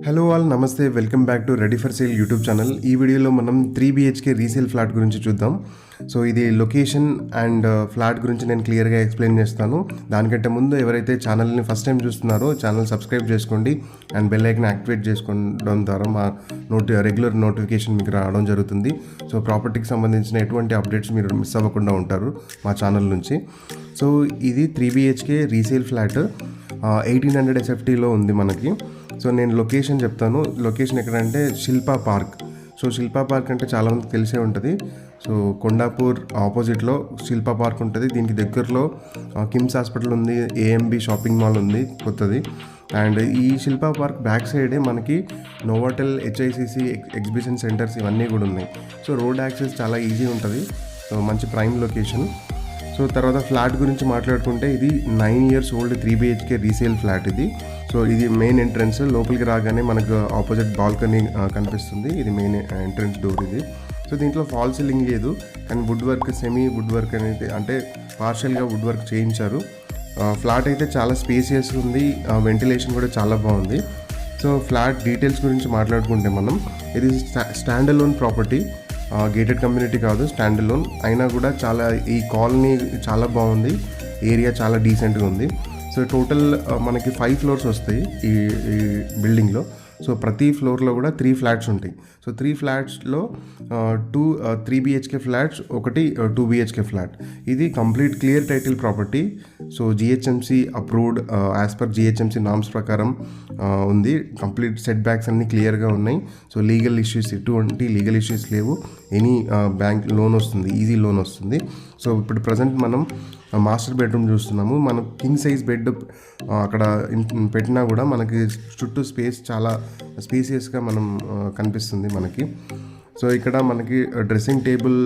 Hello all నమస్తే, welcome back to ready for sale YouTube channel. ఈ వీడియోలో మనం 3 BHK రీసేల్ ఫ్లాట్ గురించి చూద్దాం. సో ఇది లొకేషన్ అండ్ ఫ్లాట్ గురించి నేను క్లియర్గా ఎక్స్ప్లెయిన్ చేస్తాను. దానికంటే ముందు ఎవరైతే ఛానల్ని ఫస్ట్ టైం చూస్తున్నారో ఛానల్ సబ్స్క్రైబ్ చేసుకోండి అండ్ బెల్ ఐకాన్ యాక్టివేట్ చేసుకోవడం ద్వారా మా రెగ్యులర్ నోటిఫికేషన్ మీకు రావడం జరుగుతుంది. సో ప్రాపర్టీకి సంబంధించిన ఎటువంటి అప్డేట్స్ మీరు మిస్ అవ్వకుండా ఉంటారు మా ఛానల్ నుంచి. సో ఇది 3 BHK రీసేల్ ఫ్లాట్ 1800 SFTలో ఉంది మనకి. సో నేను లొకేషన్ చెప్తాను. లొకేషన్ ఎక్కడంటే Shilpa park. So Shilpa park అంటే చాలామందికి తెలిసే ఉంటుంది. సో కొండాపూర్ ఆపోజిట్లో శిల్పా పార్క్ ఉంటుంది. దీనికి దగ్గరలో కిమ్స్ హాస్పిటల్ ఉంది, AMB షాపింగ్ మాల్ ఉంది కొత్తది. అండ్ ఈ శిల్పా పార్క్ బ్యాక్ సైడే మనకి నోవాటెల్, HICC ఎగ్జిబిషన్ సెంటర్స్ ఇవన్నీ కూడా ఉన్నాయి. సో రోడ్ యాక్సెస్ చాలా ఈజీ ఉంటుంది. సో మంచి ప్రైమ్ లొకేషన్. సో తర్వాత ఫ్లాట్ గురించి మాట్లాడుకుంటే ఇది 9 years old 3 BHK resale flat ఇది. సో ఇది మెయిన్ ఎంట్రన్స్. లోపలికి రాగానే మనకు ఆపోజిట్ బాల్కనీ కనిపిస్తుంది. ఇది మెయిన్ ఎంట్రన్స్ డోర్ ఇది. సో దీంట్లో ఫాల్ సీలింగ్ లేదు, కానీ wood work, semi wood work అనేది అంటే పార్షియల్గా వుడ్ వర్క్ చేయించారు. ఫ్లాట్ అయితే చాలా స్పేసియస్ ఉంది, వెంటిలేషన్ కూడా చాలా బాగుంది. సో ఫ్లాట్ డీటెయిల్స్ గురించి మాట్లాడుకుంటే మనం, ఇది stand alone property, gated community కాదు, స్టాండ్ అలోన్. అయినా కూడా చాలా ఈ కాలనీ చాలా బాగుంది, ఏరియా చాలా డీసెంట్గా ఉంది. సో టోటల్ మనకి 5 floors వస్తాయి ఈ బిల్డింగ్లో. సో ప్రతి ఫ్లోర్లో కూడా 3 flats ఉంటాయి. సో 3 flatsలో 3 BHK ఫ్లాట్స్, ఒకటి 2 BHK ఫ్లాట్. ఇది complete clear title property. So GHMC approved, as per GHMC norms ప్రకారం ఉంది. కంప్లీట్ సెట్ బ్యాక్స్ అన్నీ క్లియర్గా ఉన్నాయి. సో లీగల్ ఇష్యూస్, ఎటువంటి లీగల్ ఇష్యూస్ లేవు. ఎనీ బ్యాంక్ లోన్ వస్తుంది, ఈజీ లోన్ వస్తుంది. సో ఇప్పుడు ప్రజెంట్ మనం మాస్టర్ బెడ్రూమ్ చూస్తున్నాము. మనం కింగ్ సైజ్ బెడ్ అక్కడ పెట్టినా కూడా మనకి చుట్టూ స్పేస్ చాలా స్పేసియస్గా కనిపిస్తుంది మనకి. సో ఇక్కడ మనకి డ్రెస్సింగ్ టేబుల్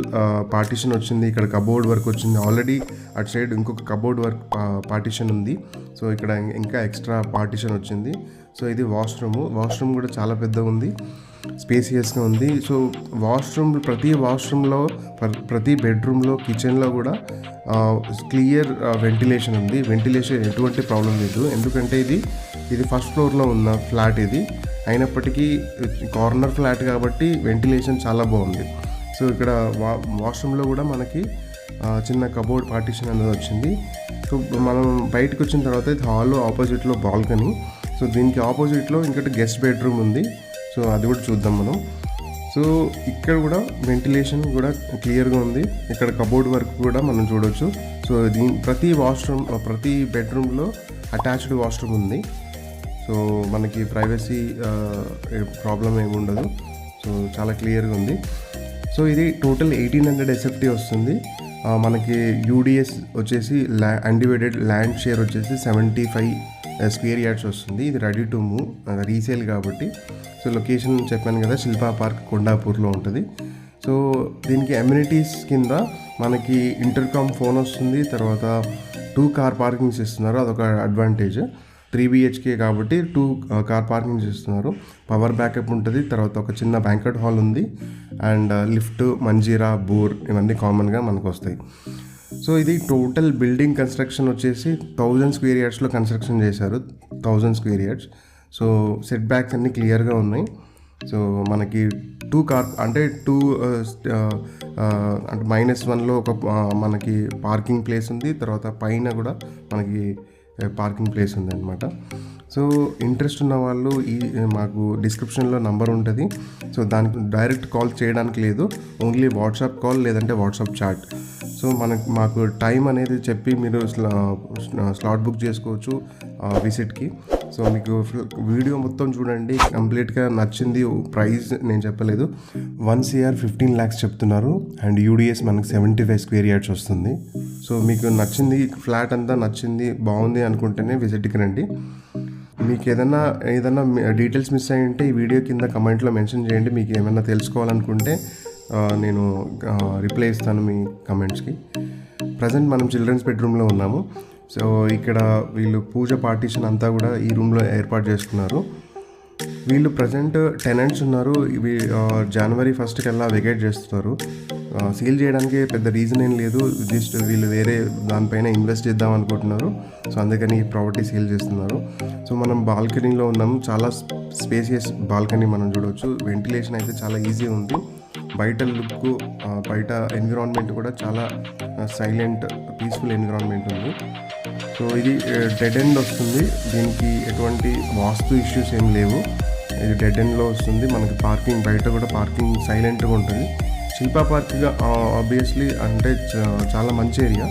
పార్టీషన్ వచ్చింది, ఇక్కడ కబోర్డ్ వర్క్ వచ్చింది. ఆల్రెడీ అటు సైడ్ ఇంకొక కబోర్డ్ వర్క్ పార్టీషన్ ఉంది. సో ఇక్కడ ఇంకా ఎక్స్ట్రా పార్టీషన్ వచ్చింది. సో ఇది వాష్రూమ్ కూడా చాలా పెద్దగా ఉంది, స్పేసియస్గా ఉంది. సో ప్రతి వాష్రూమ్లో, ప్రతి బెడ్రూమ్లో, కిచెన్లో కూడా క్లియర్ వెంటిలేషన్ ఉంది. వెంటిలేషన్ ఎటువంటి ప్రాబ్లం లేదు, ఎందుకంటే ఇది ఫస్ట్ ఫ్లోర్లో ఉన్న ఫ్లాట్ ఇది. అయినప్పటికీ కార్నర్ ఫ్లాట్ కాబట్టి వెంటిలేషన్ చాలా బాగుంది. సో ఇక్కడ వాష్రూమ్లో కూడా మనకి చిన్న కబోర్డ్ పార్టీషన్ అనేది వచ్చింది. సో మనం బయటకు వచ్చిన తర్వాత ఇది హాల్లో ఆపోజిట్లో బాల్కనీ. సో దీనికి ఆపోజిట్లో ఇంకటి గెస్ట్ బెడ్రూమ్ ఉంది. సో అది కూడా చూద్దాం మనం. సో ఇక్కడ కూడా వెంటిలేషన్ కూడా క్లియర్గా ఉంది. ఇక్కడ కబోర్డ్ వర్క్ కూడా మనం చూడవచ్చు. సో ప్రతి బెడ్రూమ్లో అటాచ్డ్ వాష్రూమ్ ఉంది. సో మనకి ప్రైవసీ ప్రాబ్లం ఏమి ఉండదు. సో చాలా క్లియర్గా ఉంది. సో ఇది టోటల్ 1800 SFT వస్తుంది. మనకి UDS వచ్చేసి అన్డివైడెడ్ ల్యాండ్ షేర్ వచ్చేసి 75 square yards వస్తుంది. ఇది రెడీ టు మూవ్, రీసేల్ కాబట్టి. సో లొకేషన్ చెప్పాను కదా, శిల్పా పార్క్ కొండాపూర్లో ఉంటుంది. సో దీనికి అమ్యూనిటీస్ కింద మనకి ఇంటర్కామ్ ఫోన్ వస్తుంది. తర్వాత 2 car పార్కింగ్స్ ఇస్తున్నారు, అదొక అడ్వాంటేజ్. 3 BHK కాబట్టి 2 car పార్కింగ్స్ ఇస్తున్నారు. పవర్ బ్యాకప్ ఉంటుంది. తర్వాత ఒక చిన్న బ్యాంకెట్ హాల్ ఉంది. అండ్ లిఫ్ట్, మంజీరా, బోర్ ఇవన్నీ కామన్గా మనకు వస్తాయి. సో ఇది టోటల్ బిల్డింగ్ కన్స్ట్రక్షన్ వచ్చేసి 1000 square yardsలో కన్స్ట్రక్షన్ చేశారు. 1000 square yards. So set backs అన్నీ క్లియర్గా ఉన్నాయి. సో మనకి 2 car అంటే -1లో ఒక మనకి పార్కింగ్ ప్లేస్ ఉంది. తర్వాత పైన కూడా మనకి పార్కింగ్ ప్లేస్ ఉంది అనమాట. సో ఇంట్రెస్ట్ ఉన్న వాళ్ళు మాకు డిస్క్రిప్షన్లో నంబర్ ఉంటుంది. సో దానికి డైరెక్ట్ కాల్ చేయడానికి లేదు, ఓన్లీ వాట్సాప్ కాల్ లేదంటే వాట్సాప్ చాట్. సో మాకు టైం అనేది చెప్పి మీరు స్లాట్ బుక్ చేసుకోవచ్చు విజిట్కి. సో మీకు వీడియో మొత్తం చూడండి, కంప్లీట్గా నచ్చింది. ప్రైస్ నేను చెప్పలేదు, 1 crore 15 lakhs చెప్తున్నారు. అండ్ UDS మనకు 75 square yards వస్తుంది. సో మీకు నచ్చింది, ఫ్లాట్ అంతా నచ్చింది, బాగుంది అనుకుంటేనే విజిట్కి రండి. మీకు ఏదైనా డీటెయిల్స్ మిస్ అయ్యి ఉంటే ఈ వీడియో కింద కమెంట్లో మెన్షన్ చేయండి. మీకు ఏమైనా తెలుసుకోవాలనుకుంటే నేను రిప్లై ఇస్తాను మీ కమెంట్స్కి. ప్రజెంట్ మనం చిల్డ్రన్స్ బెడ్రూమ్లో ఉన్నాము. సో ఇక్కడ వీళ్ళు పూజ పార్టీషన్ అంతా కూడా ఈ రూమ్లో ఏర్పాటు చేసుకున్నారు. వీళ్ళు ప్రజెంట్ టెనెంట్స్ ఉన్నారు. ఇవి జనవరి 1st కల్లా వెకేట్ చేస్తున్నారు. సేల్ చేయడానికి పెద్ద రీజన్ ఏం లేదు, జస్ట్ వీళ్ళు వేరే దానిపైన ఇన్వెస్ట్ చేద్దాం అనుకుంటున్నారు. సో అందుకని ఈ ప్రాపర్టీ సేల్ చేస్తున్నారు. సో మనం బాల్కనీలో ఉన్నాం. చాలా స్పేసియస్ బాల్కనీ మనం చూడవచ్చు. వెంటిలేషన్ అయితే చాలా ఈజీ ఉంది. బయట లుక్, బయట ఎన్విరాన్మెంట్ కూడా చాలా సైలెంట్ పీస్ఫుల్ ఎన్విరాన్మెంట్ ఉంది. సో ఇది డెడ్ ఎండ్ వస్తుంది. దీనికి ఎటువంటి వాస్తు ఇష్యూస్ ఏం లేవు. ఇది డెడ్ ఎండ్లో వస్తుంది. మనకి పార్కింగ్, బయట కూడా పార్కింగ్ సైలెంట్గా ఉంటుంది. శిల్పా పార్క్గా ఆబ్వియస్లీ అంటే చాలా మంచి ఏరియా.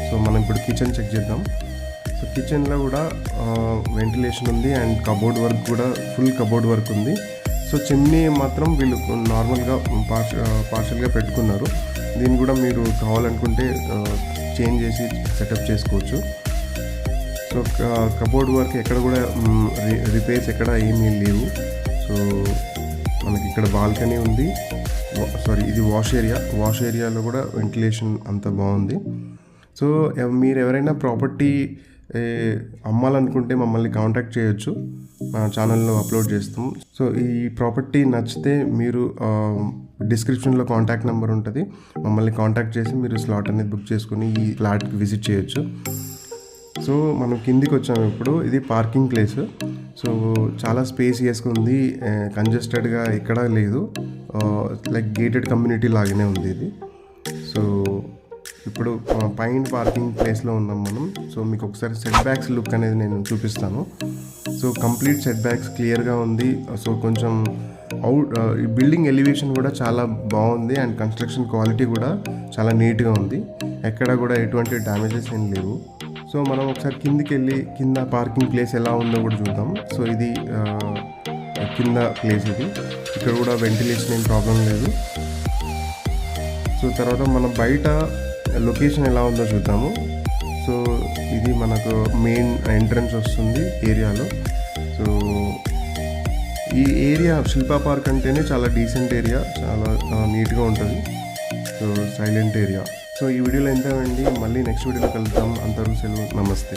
సో మనం ఇప్పుడు కిచెన్ చెక్ చేద్దాం. సో కిచెన్లో కూడా వెంటిలేషన్ ఉంది అండ్ కబోర్డ్ వర్క్ కూడా ఫుల్ కబోర్డ్ వర్క్ ఉంది. సో చిమ్నీ మాత్రం వీళ్ళు నార్మల్గా పార్షల్గా పెట్టుకున్నారు. దీన్ని కూడా మీరు కావాలనుకుంటే చేంజ్ చేసి సెటప్ చేసుకోవచ్చు. సో కబోర్డ్ వర్క్ ఎక్కడ కూడా రిపేర్స్ ఎక్కడ ఏమీ లేవు. సో మనకి ఇక్కడ బాల్కనీ ఉంది. ఇది వాష్ ఏరియాలో కూడా వెంటిలేషన్ అంతా బాగుంది. సో మీరు ఎవరైనా ప్రాపర్టీ అమ్మాలనుకుంటే మమ్మల్ని కాంటాక్ట్ చేయొచ్చు. మా ఛానల్లో అప్లోడ్ చేస్తాం. సో ఈ ప్రాపర్టీ నచ్చితే మీరు డిస్క్రిప్షన్లో కాంటాక్ట్ నెంబర్ ఉంటుంది. మమ్మల్ని కాంటాక్ట్ చేసి మీరు స్లాట్ అనేది బుక్ చేసుకుని ఈ ఫ్లాట్కి విజిట్ చేయొచ్చు. సో మనం కిందికి వచ్చాము ఇప్పుడు. ఇది పార్కింగ్ ప్లేస్. సో చాలా స్పేసియస్గా ఉంది. కంజెస్టెడ్గా ఎక్కడా లేదు. లైక్ గేటెడ్ కమ్యూనిటీ లాగానే ఉంది ఇది. సో ఇప్పుడు పైన పార్కింగ్ ప్లేస్లో ఉన్నాం మనం. సో మీకు ఒకసారి సెట్ బ్యాక్స్ లుక్ అనేది నేను చూపిస్తాను. సో కంప్లీట్ సెట్ బ్యాక్స్ క్లియర్గా ఉంది. సో కొంచెం ఈ బిల్డింగ్ ఎలివేషన్ కూడా చాలా బాగుంది అండ్ కన్స్ట్రక్షన్ క్వాలిటీ కూడా చాలా నీట్గా ఉంది. ఎక్కడ కూడా ఎటువంటి డ్యామేజెస్ ఏం లేవు. సో మనం ఒకసారి కిందికి వెళ్ళి కింద పార్కింగ్ ప్లేస్ ఎలా ఉందో కూడా చూద్దాం. సో ఇది కింద ప్లేస్ ఇది. ఇక్కడ కూడా వెంటిలేషన్ ఏం ప్రాబ్లం లేదు. సో తర్వాత మనం బయట లొకేషన్ ఎలా ఉందో చూద్దాము. సో ఇది మనకు మెయిన్ ఎంట్రన్స్ వస్తుంది ఏరియాలో. సో ఈ ఏరియా శిల్పా పార్క్ అంటేనే చాలా డీసెంట్ ఏరియా, చాలా నీట్గా ఉంటుంది. So silent area. సో ఈ వీడియోలో ఎంతమండి, మళ్ళీ నెక్స్ట్ వీడియోలో కలుద్దాం. అంతవరకు సెలవు, నమస్తే.